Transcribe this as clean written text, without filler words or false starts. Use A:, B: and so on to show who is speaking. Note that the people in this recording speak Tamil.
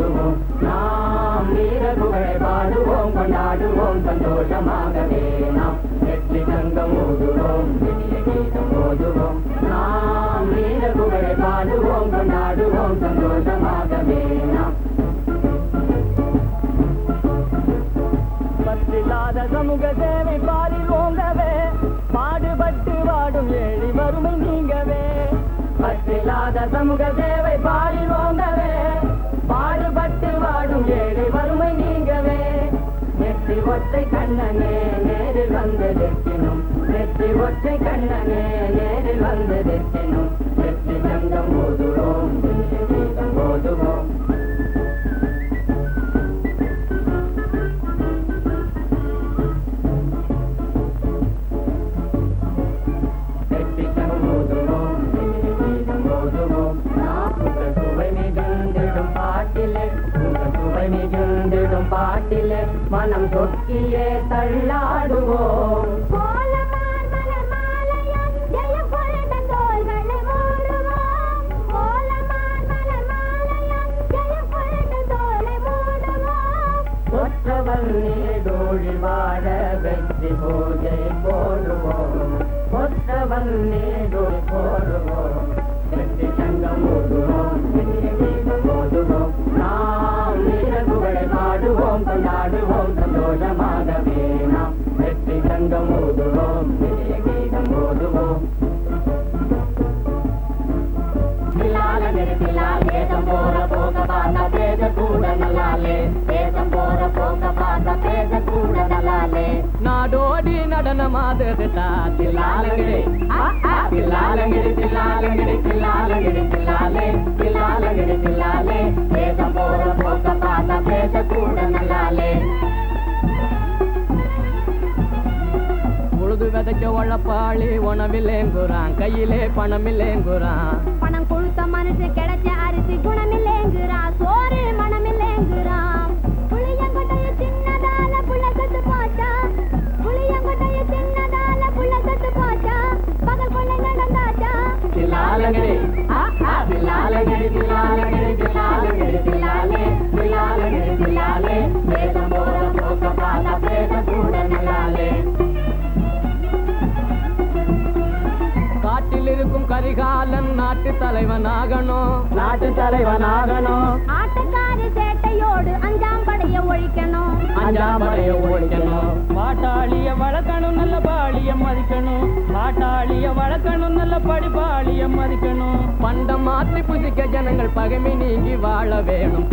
A: மோதுவோம் நாம் வீர புகழை பாடுவோம் கொண்டாடுவோம் சந்தோஷமாகவே நாம் வெற்றி சங்கம் மோதுவோம் இனிய கீதம் மோதுவோம் நாம் வீர புகழை பாடுவோம் கொண்டாடுவோம் சந்தோஷமாகவே நாம் பற்றில்லாத சமூக சேவை பாரில் ஓங்கவே பாடுபட்டு வாடும் ஏழி வறுமை நீங்கவே பற்றில்லாத சமூக சேவை பாரில் ஓங்கவே பாடுபட்டு வாடும் ஏழை வறுமை நீங்கவே நெற்றி ஒற்றை கண்ணனே நேரில் வந்ததெற்கினும் நெற்றி ஒற்றை கண்ணனே நேரில் வந்ததெற்கினும் வெற்றி சங்கம் ஓதுவோம் கீதம் ஓதுவோம் பாட்டிலே மனம் சொக்கியே தள்ளாடுவோம் ஒற்றவன் நீடோழி வாழ வெற்றி பூஜை போடுவோம் ஒற்றவன் நீடோழி போடுவோம் வெற்றி சங்கம் ஓதுவோம் கீதம் ஓதுவோம் நாம் வீர புகழை பாடுவோம் கொண்டாடுவோம் சந்தோஷமாகவே நாம் வெற்றி சங்கம் ஓதுவோம் கீதம் ஓதுவோம் தேசம் போற போக பார்த்தா பேச கூட நல்லாலே தேசம் போற போக பார்த்தா பேச கூட நல்லாலே நாடோடி நடனமாதுடா தில்லாலங்கிடி தில்லாலங்கிடி தில்லாலங்கிடி தில்லாலங்கிடி தில்லாலே தில்லாலங்கிடி தில்லாலே தேசம் போற போக பார்த்தா பேச கூட நல்லாலே உழுது விதைக்க உழப்பாளி உணவில்லேங்குறான் கையிலே பணமில்லேங்குறான்
B: பணம் கொடுத்த மனுஷன் கிடைச்ச அரிசி குணமில்லேங்குறான் சோறு மனமில்லேங்குறான் புளியங்கொட்டைய சின்னதால புள்ள கத்து போச்சா புளியங்கொட்டைய சின்னதால புள்ள கத்து போச்சா பகல் கொள்ளை நடந்தாச்சா
A: தில்லாலங்கிடி தில்லாலங்கிடி தில்லாலங்கிடி தில்லாலங்கிடி தில்லாலே தில்லாலங்கிடி தில்லாலே தேசம் போற போக்க பார்த்தா பேச கூட நல்லாலே காட்டில் இருக்கும் கரிகாலன் நாட்டு தலைவனாகணும் நாட்டு தலைவனாகணும்
B: ஆட்டக்காரி சேட்டையோடு அஞ்சாம் படைய ஒழிக்கணும்
A: அஞ்சாம் படைய ஒழிக்கணும்
C: பாட்டாளிய வளர்க்கணும் நல்ல பாலிய மதிக்கணும் பாட்டாளிய வளர்க்கணும் நல்ல படிப்பாளிய மதிக்கணும்
A: பண்டம் மாற்றி புசிக்க ஜனங்கள் பகைமை நீங்கி வாழ வேணும்